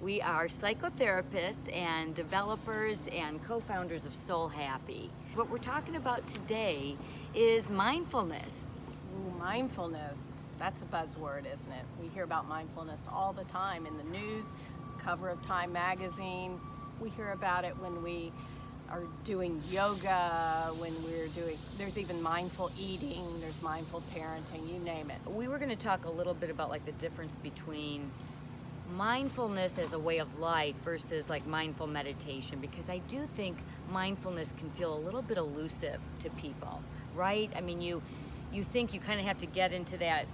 We are psychotherapists and developers and co-founders of Soul Happy. What we're talking about today is mindfulness. Ooh, mindfulness. That's a buzzword, isn't it? We hear about mindfulness all the time in the news, cover of Time magazine. We hear about it when we are doing yoga, there's even mindful eating, there's mindful parenting, you name it. We were going to talk a little bit about like the difference between mindfulness as a way of life versus like mindful meditation, because I do think mindfulness can feel a little bit elusive to people, right? I mean, you think you kind of have to get into that,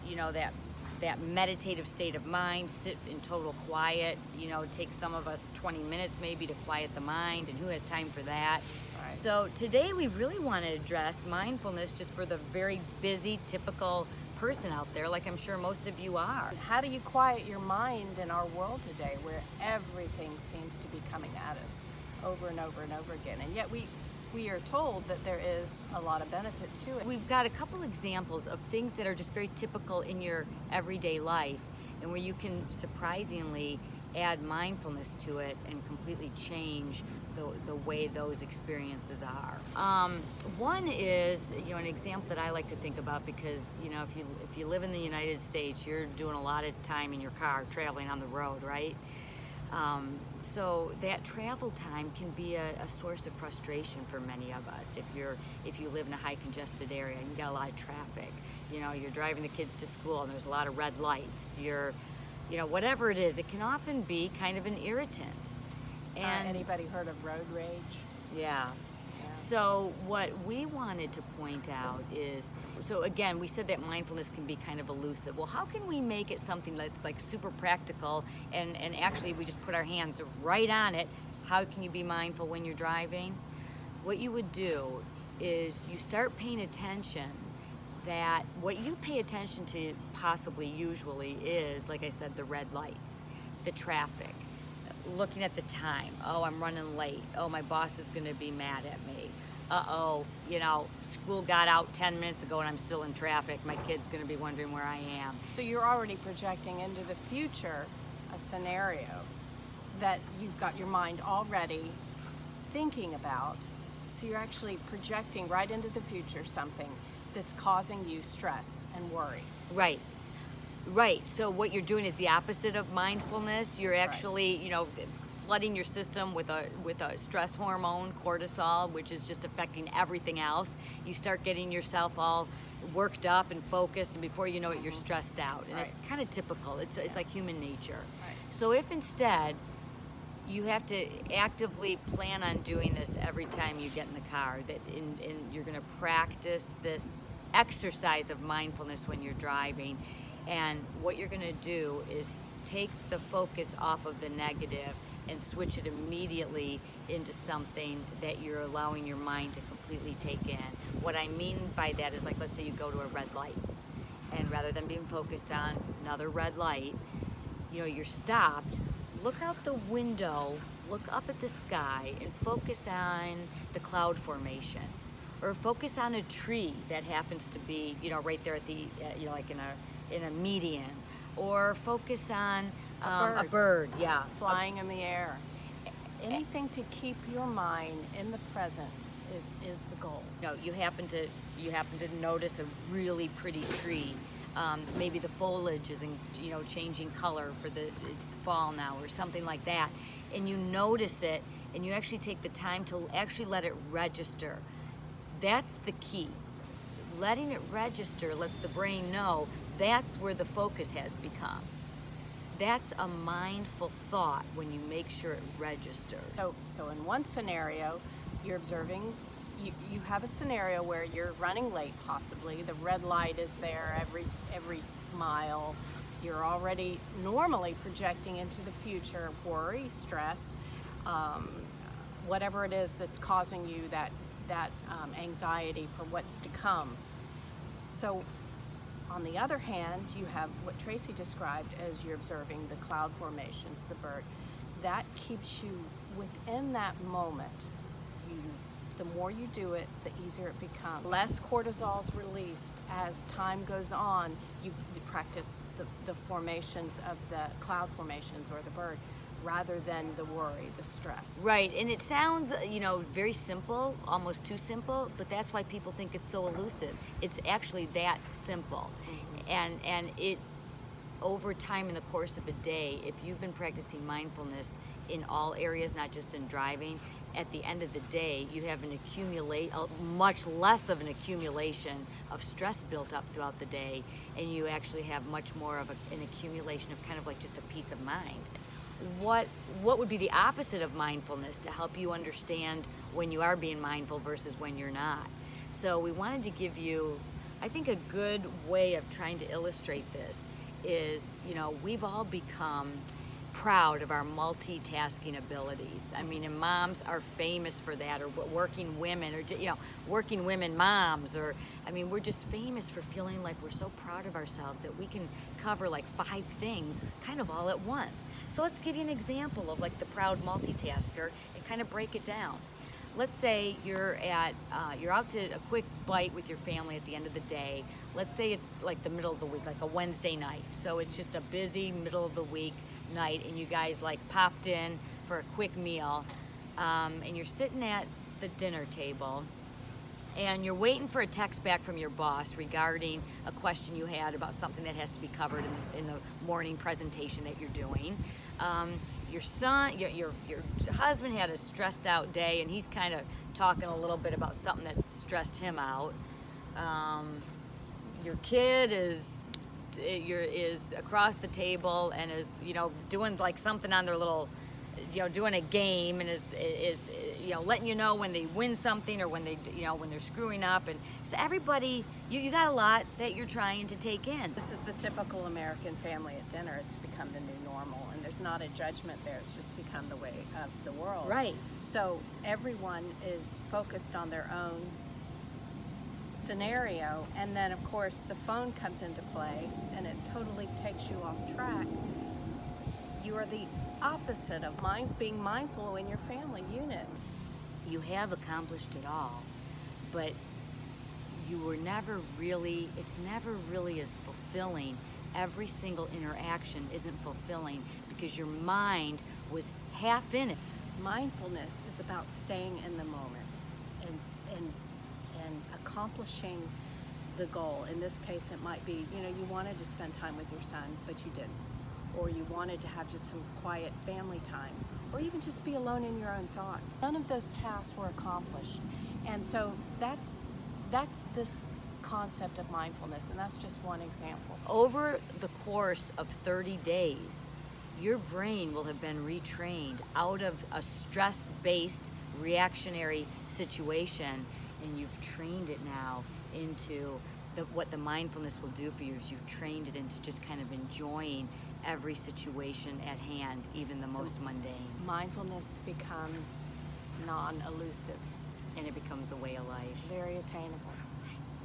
that meditative state of mind, sit in total quiet, it takes some of us 20 minutes maybe to quiet the mind, and who has time for that? Right. So today we really want to address mindfulness just for the very busy, typical person out there, like I'm sure most of you are. How do you quiet your mind in our world today where everything seems to be coming at us over and over and over again? And yet we are told that there is a lot of benefit to it. We've got a couple examples of things that are just very typical in your everyday life and where you can surprisingly add mindfulness to it and completely change the way those experiences are. One is, an example that I like to think about, because if you live in the United States, you're doing a lot of time in your car traveling on the road, right? So that travel time can be a source of frustration for many of us. If you live in a high congested area and you got a lot of traffic, you're driving the kids to school and there's a lot of red lights, whatever it is, it can often be kind of an irritant. And anybody heard of road rage? Yeah. So what we wanted to point out is, so again, we said that mindfulness can be kind of elusive. Well, how can we make it something that's like super practical and actually we just put our hands right on it? How can you be mindful when you're driving? What you would do is you start paying attention that what you pay attention to possibly usually is, like I said, the red lights, the traffic, looking at the time. Oh, I'm running late. Oh, my boss is going to be mad at me. Uh-oh, school got out 10 minutes ago and I'm still in traffic. My kid's going to be wondering where I am. So you're already projecting into the future a scenario that you've got your mind already thinking about. So you're actually projecting right into the future something that's causing you stress and worry. Right. So what you're doing is the opposite of mindfulness. You're actually, flooding your system with a stress hormone, cortisol, which is just affecting everything else. You start getting yourself all worked up and focused, and before you know it, you're stressed out. And it's kind of typical. It's like human nature. Right. So if instead you have to actively plan on doing this every time you get in the car, that you're going to practice this exercise of mindfulness when you're driving. And what you're going to do is take the focus off of the negative and switch it immediately into something that you're allowing your mind to completely take in. What I mean by that is, like, let's say you go to a red light, and rather than being focused on another red light, you're stopped. Look out the window, look up at the sky, and focus on the cloud formation. Or focus on a tree that happens to be, right there at the, like in a median. Or focus on a bird, flying in the air. Anything to keep your mind in the present is the goal. You happen to notice a really pretty tree. Maybe the foliage is changing color it's fall now or something like that, and you notice it, and you actually take the time to actually let it register. That's the key. Letting it register lets the brain know that's where the focus has become. That's a mindful thought when you make sure it registers. So in one scenario, you're observing, you have a scenario where you're running late possibly. The red light is there every mile. You're already normally projecting into the future worry, stress, whatever it is that's causing you that anxiety for what's to come. So on the other hand, you have what Tracy described as you're observing the cloud formations, the bird. That keeps you within that moment. The more you do it, the easier it becomes. Less cortisol is released as time goes on. You practice the formations of the cloud formations or the bird. rather than the worry, the stress. Right, and it sounds, very simple, almost too simple, but that's why people think it's so elusive. It's actually that simple. And it, over time in the course of a day, if you've been practicing mindfulness in all areas, not just in driving, at the end of the day, you have much less of an accumulation of stress built up throughout the day, and you actually have much more of an accumulation of kind of like just a peace of mind. What would be the opposite of mindfulness to help you understand when you are being mindful versus when you're not? So we wanted to give you, I think, a good way of trying to illustrate this is, we've all become proud of our multitasking abilities. I mean, and moms are famous for that, or working women, or working women moms, or we're just famous for feeling like we're so proud of ourselves that we can cover like 5 things kind of all at once. So let's give you an example of like the proud multitasker and kind of break it down. Let's say you're out to a quick bite with your family at the end of the day. Let's say it's like the middle of the week, like a Wednesday night. So it's just a busy middle of the week night, and you guys like popped in for a quick meal, and you're sitting at the dinner table, and you're waiting for a text back from your boss regarding a question you had about something that has to be covered in the morning presentation that you're doing. Your son, your husband had a stressed out day, and he's kind of talking a little bit about something that's stressed him out. Your kid is across the table and is doing like something on their little, doing a game, and is letting you know when they win something or when when they're screwing up. And so everybody, you got a lot that you're trying to take in. This is the typical American family at dinner. It's become the new normal, and there's not a judgment there. It's just become the way of the world. Right. So everyone is focused on their own scenario, and then of course the phone comes into play, and it totally takes you off track. You are the opposite of being mindful in your family unit. You have accomplished it all, but it's never really as fulfilling. Every single interaction isn't fulfilling because your mind was half in it. Mindfulness is about staying in the moment and accomplishing the goal. In this case, it might be, you wanted to spend time with your son, but you didn't. Or you wanted to have just some quiet family time, or even just be alone in your own thoughts. None of those tasks were accomplished. And so that's this concept of mindfulness, and that's just one example. Over the course of 30 days, your brain will have been retrained out of a stress-based reactionary situation, and you've trained it now into what the mindfulness will do for you is you've trained it into just kind of enjoying every situation at hand, even the most mundane. Mindfulness becomes non-elusive. And it becomes a way of life. Very attainable.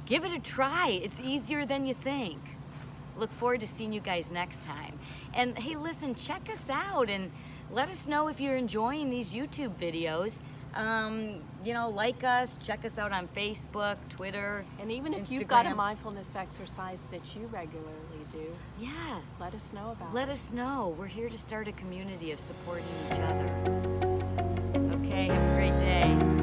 Give it a try. It's easier than you think. Look forward to seeing you guys next time. And hey, listen, check us out and let us know if you're enjoying these YouTube videos. Like us, check us out on Facebook, Twitter, And even if Instagram. you've got a mindfulness exercise that you regularly do, Yeah. let us know about it. Let us know. We're here to start a community of supporting each other. Okay, have a great day.